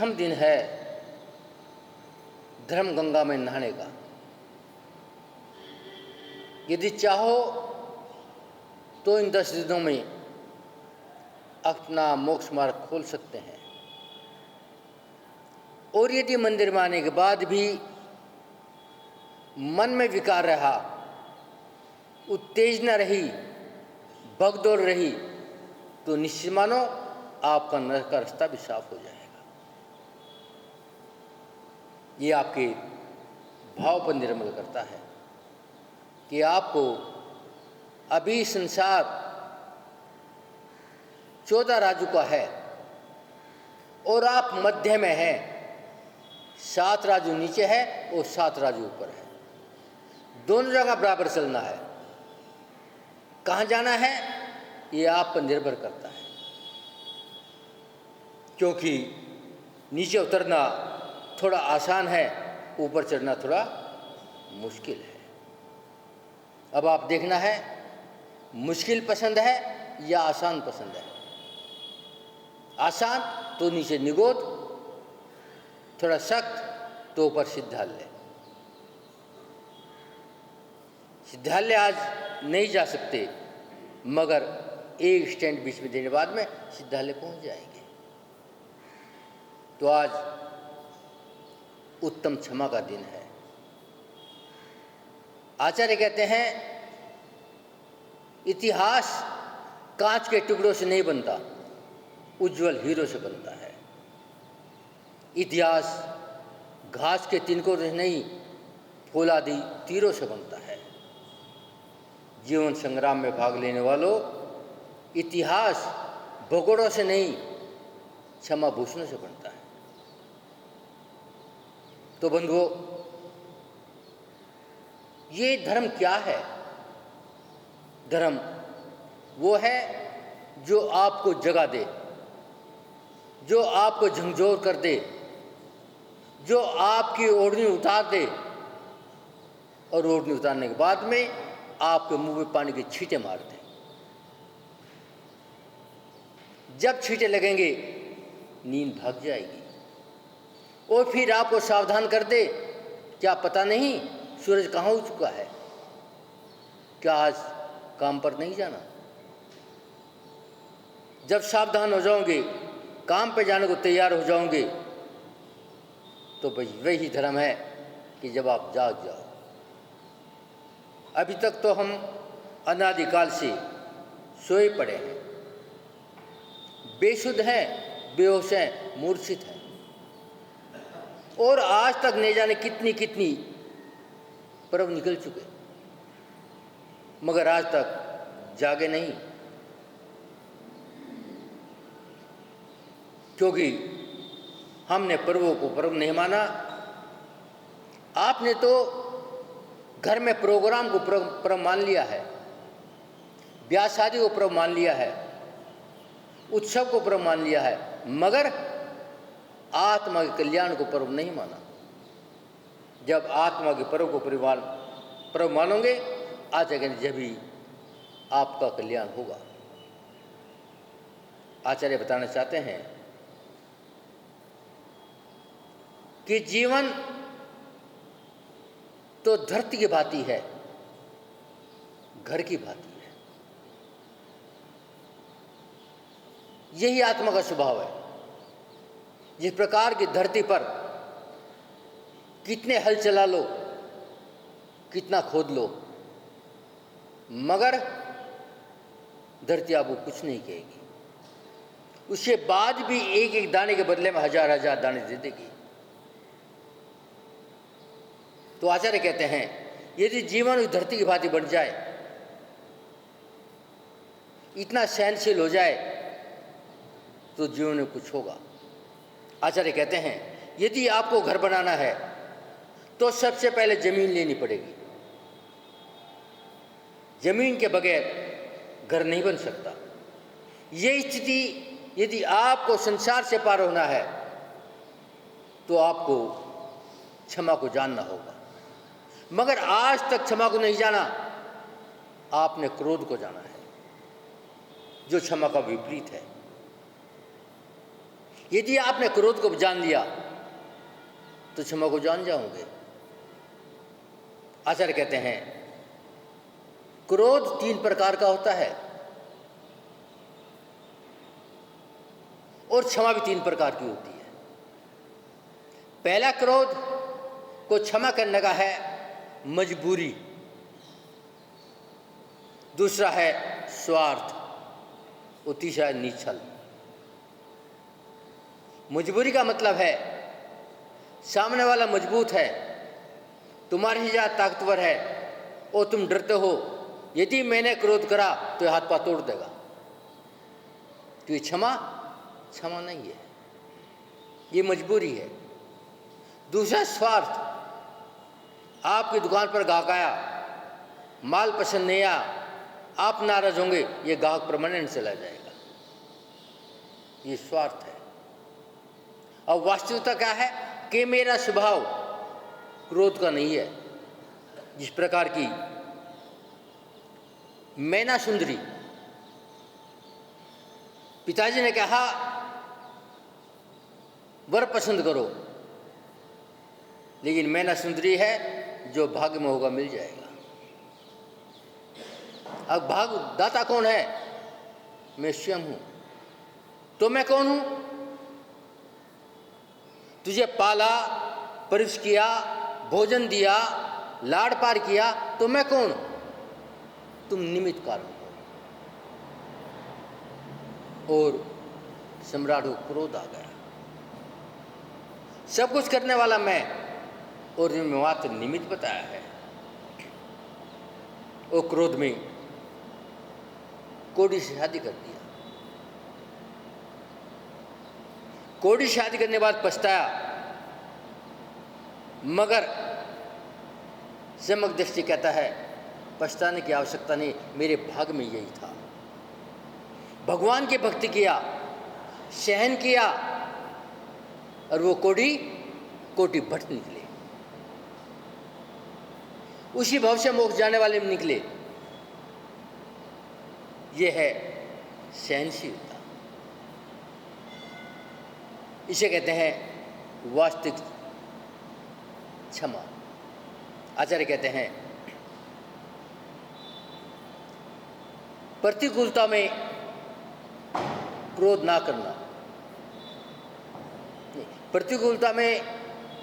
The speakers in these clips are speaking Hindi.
प्रथम दिन है धर्म गंगा में नहाने का। यदि चाहो तो इन 10 दिनों में अपना मोक्ष मार्ग खोल सकते हैं। और यदि मंदिर में आने के बाद भी मन में विकार रहा, उत्तेजना रही, भगदौड़ रही, तो निश्चित मानो आपका नरक का रास्ता भी साफ हो जाएगा। ये आपके भाव पर निर्भर करता है कि आपको अभी संसार 14 राजू का है और आप मध्य में हैं। 7 राजू नीचे है और 7 राजू ऊपर है। दोनों जगह बराबर चलना है। कहाँ जाना है ये आप पर निर्भर करता है, क्योंकि नीचे उतरना थोड़ा आसान है, ऊपर चढ़ना थोड़ा मुश्किल है। अब आप देखना है मुश्किल पसंद है या आसान पसंद है। आसान तो नीचे निगोद, थोड़ा सख्त तो ऊपर सिद्धालय। सिद्धालय आज नहीं जा सकते, मगर एक स्टैंड बीच में देने बाद में सिद्धालय पहुंच जाएंगे। तो आज उत्तम क्षमा का दिन है। आचार्य कहते हैं इतिहास कांच के टुकड़ों से नहीं बनता, उज्जवल हीरो से बनता है। इतिहास घास के तिनकों से नहीं, फौलादी तीरों से बनता है। जीवन संग्राम में भाग लेने वालों, इतिहास भगोड़ों से नहीं, क्षमा भूषणों से बनता है। तो बंधुओं, ये धर्म क्या है? धर्म वो है जो आपको जगा दे, जो आपको झंझोर कर दे, जो आपकी ओढ़नी उतार दे और ओढ़नी उतारने के बाद में आपके मुंह में पानी के छींटे मार दे। जब छींटे लगेंगे नींद भाग जाएगी और फिर आपको सावधान कर दे, क्या पता नहीं सूरज कहाँ उग चुका है, क्या आज काम पर नहीं जाना। जब सावधान हो जाओगे, काम पे जाने को तैयार हो जाओगे, तो भाई वही धर्म है कि जब आप जाग जाओ। अभी तक तो हम अनादिकाल से सोए पड़े हैं, बेसुध हैं, बेहोश हैं, मूर्छित हैं, और आज तक न जाने कितनी कितनी पर्व निकल चुके, मगर आज तक जागे नहीं, क्योंकि हमने पर्वों को पर्व नहीं माना। आपने तो घर में प्रोग्राम को पर्व मान लिया है, ब्याह शादी को पर्व मान लिया है, उत्सव को पर्व मान लिया है, मगर आत्मा के कल्याण को पर्व नहीं माना। जब आत्मा के पर्व को पर्व मानोगे, आज अगर जब ही आपका कल्याण होगा। आचार्य बताना चाहते हैं कि जीवन तो धरती की भांति है, घर की भांति है। यही आत्मा का स्वभाव है। जिस प्रकार की धरती पर कितने हल चला लो, कितना खोद लो, मगर धरती आपको कुछ नहीं कहेगी। उसके बाद भी एक एक दाने के बदले में हजार हजार दाने दे देगी। तो आचार्य कहते हैं यदि जीवन उस धरती की भांति बन जाए, इतना सहनशील हो जाए, तो जीवन में कुछ होगा। आचार्य कहते हैं यदि आपको घर बनाना है तो सबसे पहले जमीन लेनी पड़ेगी। जमीन के बगैर घर नहीं बन सकता। ये स्थिति यदि आपको संसार से पार होना है तो आपको क्षमा को जानना होगा, मगर आज तक क्षमा को नहीं जाना, आपने क्रोध को जाना है, जो क्षमा का विपरीत है। यदि आपने क्रोध को जान लिया तो क्षमा को जान जाओगे। आचार्य कहते हैं क्रोध 3 प्रकार का होता है और क्षमा भी 3 प्रकार की होती है। पहला क्रोध को क्षमा करने का है मजबूरी, दूसरा है स्वार्थ और तीसरा है निश्चल। मजबूरी का मतलब है सामने वाला मजबूत है, तुम्हारी ही ज़्यादा ताकतवर है और तुम डरते हो यदि मैंने क्रोध करा तो हाथ पांव तोड़ देगा, तो ये क्षमा नहीं है, ये मजबूरी है। दूसरा स्वार्थ, आपकी दुकान पर ग्राहक आया, माल पसंद नहीं आया, आप नाराज होंगे, ये ग्राहक परमानेंट चला जाएगा, ये स्वार्थ है। और वास्तविकता क्या है कि मेरा स्वभाव क्रोध का नहीं है। जिस प्रकार की मैना सुंदरी, पिताजी ने कहा वर पसंद करो, लेकिन मैना सुंदरी है, जो भाग्य में होगा मिल जाएगा। अब भाग दाता कौन है? मैं स्वयं हूं। तो मैं कौन हूं? तुझे पाला, परवरिश किया, भोजन दिया, लाड़ पार किया, तो मैं कौन? तुम निमित्त कारण हो। और सम्राट को क्रोध आ गया, सब कुछ करने वाला मैं और मैं मात्र निमित्त बताया है। और क्रोध में कोड़ी से शादी कर दिया। कोड़ी शादी करने के बाद पछताया, मगर सम्यक दृष्टि कहता है पछताने की आवश्यकता नहीं, मेरे भाग्य में यही था। भगवान की भक्ति किया, सहन किया, और वो कोटि भट्ट निकले, उसी भव से मोक्ष जाने वाले में निकले। ये है सहनशीलता, इसे कहते हैं वास्तविक क्षमा। आचार्य कहते हैं प्रतिकूलता में क्रोध ना करना, प्रतिकूलता में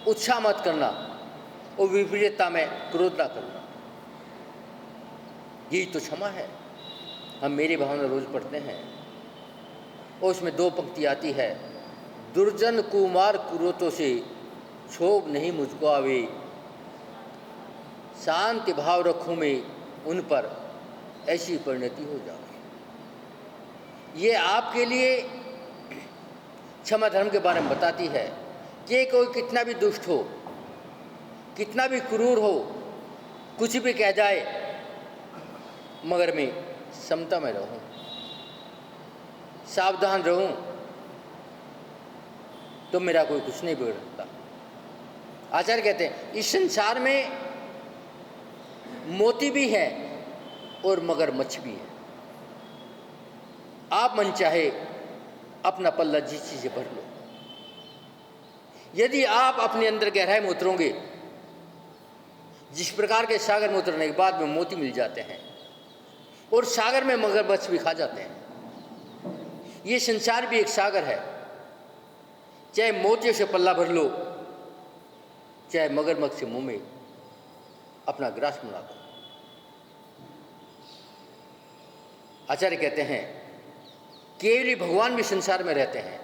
उत्साह मत करना और विपरीतता में क्रोध ना करना, यही तो क्षमा है। हम मेरी भावना रोज पढ़ते हैं और उसमें 2 पंक्ति आती है, दुर्जन कुमार क्रोधों से क्षोभ नहीं मुझको आवे, शांति भाव रखूं मैं उन पर, ऐसी परिणति हो जाए। ये आपके लिए क्षमा धर्म के बारे में बताती है कि कोई कितना भी दुष्ट हो, कितना भी क्रूर हो, कुछ भी कह जाए, मगर मैं समता में रहूं, सावधान रहूं, तो मेरा कोई कुछ नहीं बिगड़ सकता। आचार्य कहते हैं इस संसार में मोती भी है और मगरमच्छ भी है। आप मन चाहे अपना पल्ला जिस चीज से भर लो। यदि आप अपने अंदर गहराई में उतरोगे, जिस प्रकार के सागर में उतरने के बाद में मोती मिल जाते हैं और सागर में मगरमच्छ भी खा जाते हैं। ये संसार भी एक सागर है, चाहे मोतियों से पल्ला भर लो, चाहे मगरमच्छ से मुंह में अपना ग्रास बना दो। आचार्य कहते हैं केवल भगवान भी संसार में रहते हैं,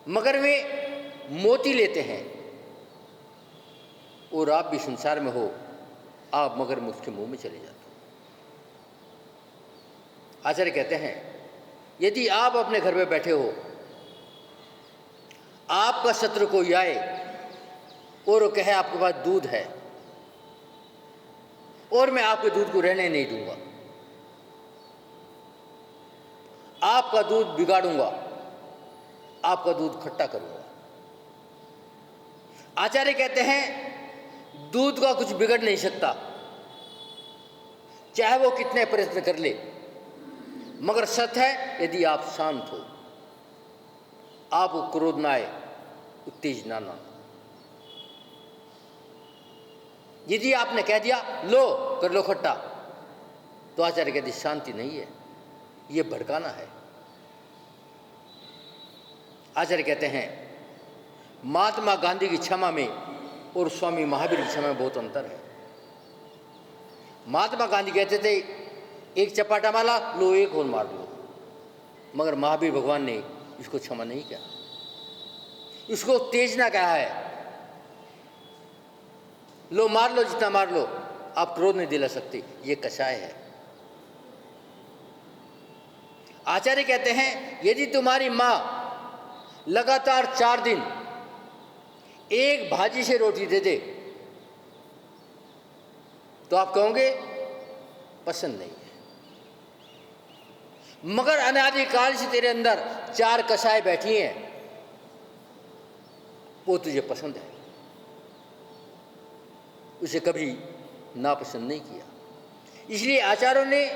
मगर वे मोती लेते हैं, और आप भी संसार में हो, आप मगरमच्छ के मुंह में चले जाते हो। आचार्य कहते हैं यदि आप अपने घर में बैठे हो, आपका शत्रु कोई आए और वो कहे आपके पास दूध है और मैं आपके दूध को रहने नहीं दूंगा, आपका दूध बिगाड़ूंगा, आपका दूध खट्टा करूंगा। आचार्य कहते हैं दूध का कुछ बिगड़ नहीं सकता, चाहे वो कितने प्रयत्न कर ले, मगर सत्य है यदि आप शांत हो, आपको क्रोध ना आए, उत्तेजना ना। यदि आपने कह दिया लो कर लो खट्टा, तो आचार्य कहते शांति नहीं है, ये भड़काना है। आचार्य कहते हैं महात्मा गांधी की क्षमा में और स्वामी महावीर की क्षमा में बहुत अंतर है। महात्मा गांधी कहते थे एक चपाटा मारा लो, एक और मार लो, मगर महावीर भगवान ने इसको क्षमा नहीं किया, इसको उत्तेजना कहा है। लो मार लो, जितना मार लो, आप क्रोध नहीं दिला सकते, ये कषाय है। आचार्य कहते हैं यदि तुम्हारी मां लगातार 4 दिन एक भाजी से रोटी दे दे, तो आप कहोगे पसंद नहीं है, मगर अनादिकाल से तेरे अंदर 4 कषाय बैठी हैं, वो तुझे पसंद है, उसे कभी नापसंद नहीं किया। इसलिए आचार्यों ने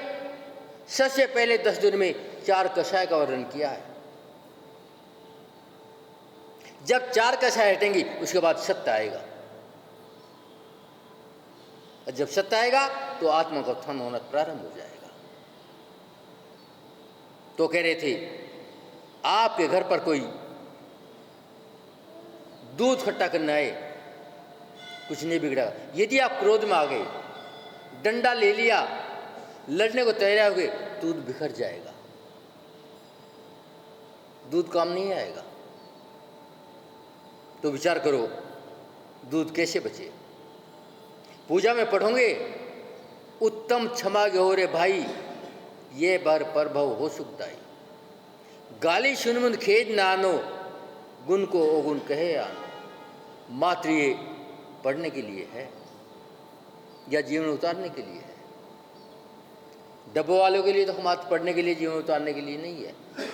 सबसे पहले 10 दिन में 4 कषाय का वर्णन किया है। जब 4 कषाय हटेंगी उसके बाद सत्य आएगा, और जब सत्य आएगा तो आत्मा का उत्थान होना प्रारंभ हो जाएगा। तो कह रहे थे आपके घर पर कोई दूध खट्टा करने आए, कुछ नहीं बिगड़ा। यदि आप क्रोध में आ गए, डंडा ले लिया, लड़ने को तैयार हो गए, दूध बिखर जाएगा, दूध काम नहीं आएगा। तो विचार करो दूध कैसे बचे। पूजा में पढ़ोगे उत्तम क्षमा गो रे भाई, ये बार प्रभव हो सुखदाई, गाली सुनमुन खेद नानो, गुण को अवगुण कहे आनो। मात्र ये पढ़ने के लिए है या जीवन उतारने के लिए है? डब्बों वालों के लिए तो मात्र पढ़ने के लिए, जीवन उतारने के लिए नहीं है।